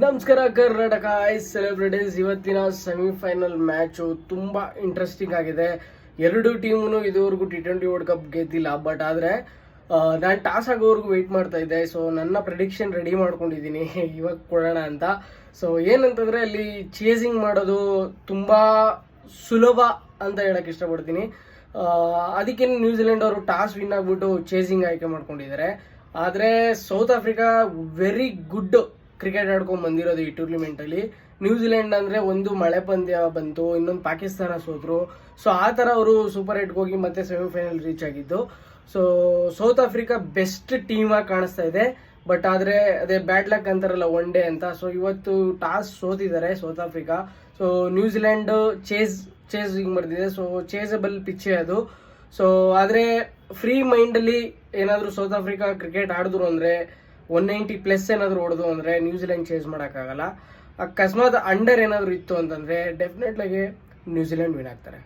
ನಮಸ್ಕಾರ Karnataka ice celebrities. ಇವತ್ತಿನ semifinal match ತುಂಬಾ ಇಂಟ್ರೆಸ್ಟಿಂಗ್ ಆಗಿದೆ. ಎರಡು ಟೀಮು ಇದುವರೆಗೂ T20 ವರ್ಲ್ಡ್ ಕಪ್ ಗೆದ್ದಿಲ್ಲ. ಬಟ್ ಆದರೆ ನಾನು ಟಾಸ್ ಆಗೋವರೆಗೂ ವೆಯ್ಟ್ ಮಾಡ್ತಾ ಇದ್ದೆ. ಸೊ ನನ್ನ ಪ್ರೆಡಿಕ್ಷನ್ ರೆಡಿ ಮಾಡ್ಕೊಂಡಿದ್ದೀನಿ ಇವಾಗ ಕೊಡೋಣ ಅಂತ. ಸೊ ಏನಂತಂದರೆ ಅಲ್ಲಿ ಚೇಸಿಂಗ್ ಮಾಡೋದು ತುಂಬ ಸುಲಭ ಅಂತ ಹೇಳಕ್ಕೆ ಇಷ್ಟಪಡ್ತೀನಿ. ಅದಕ್ಕೆ ನ್ಯೂಜಿಲೆಂಡ್ ಅವರು ಟಾಸ್ ವಿನ್ ಆಗಿಬಿಟ್ಟು ಚೇಸಿಂಗ್ ಆಯ್ಕೆ ಮಾಡ್ಕೊಂಡಿದ್ದಾರೆ. ಆದರೆ south Africa very good cricket ಆಡ್ಕೊಂಡು ಬಂದಿರೋದು ಈ ಟೂರ್ನಿಮೆಂಟಲ್ಲಿ. ನ್ಯೂಜಿಲೆಂಡ್ ಅಂದರೆ ಒಂದು ಮಳೆ ಪಂದ್ಯ ಬಂತು, ಇನ್ನೊಂದು ಪಾಕಿಸ್ತಾನ ಸೋತರು. ಸೊ ಆ ಥರ ಅವರು ಸೂಪರ್ ಏಟ್ಗೆ ಹೋಗಿ ಮತ್ತೆ ಸೆಮಿಫೈನಲ್ ರೀಚ್ ಆಗಿದ್ದು. ಸೊ ಸೌತ್ ಆಫ್ರಿಕಾ ಬೆಸ್ಟ್ ಟೀಮಾಗಿ ಕಾಣಿಸ್ತಾ ಇದೆ. ಬಟ್ ಆದರೆ ಅದೇ ಬ್ಯಾಡ್ ಲಕ್ ಅಂತಾರಲ್ಲ ಒನ್ ಡೇ ಅಂತ. ಸೊ ಇವತ್ತು toss ಸೋತಿದ್ದಾರೆ south Africa. So New Zealand chasing ಮಾಡಿದೆ. ಸೊ ಚೇಸಬಲ್ ಪಿಚ್ಚೇ ಅದು. ಸೊ ಆದರೆ ಫ್ರೀ ಮೈಂಡಲ್ಲಿ ಏನಾದರೂ ಸೌತ್ ಆಫ್ರಿಕಾ ಕ್ರಿಕೆಟ್ ಆಡಿದ್ರು ಅಂದರೆ 190+ ಏನಾದರೂ ಹೊಡೆದು ಅಂದರೆ ನ್ಯೂಜಿಲೆಂಡ್ ಚೇಸ್ ಮಾಡೋಕ್ಕಾಗಲ್ಲ. ಅಕಸ್ಮಾತ್ ಅಂಡರ್ ಏನಾದರೂ ಇತ್ತು ಅಂತಂದರೆ ಡೆಫಿನೆಟ್ಲಾಗಿ ನ್ಯೂಜಿಲೆಂಡ್ ವಿನ್ ಆಗ್ತಾರೆ.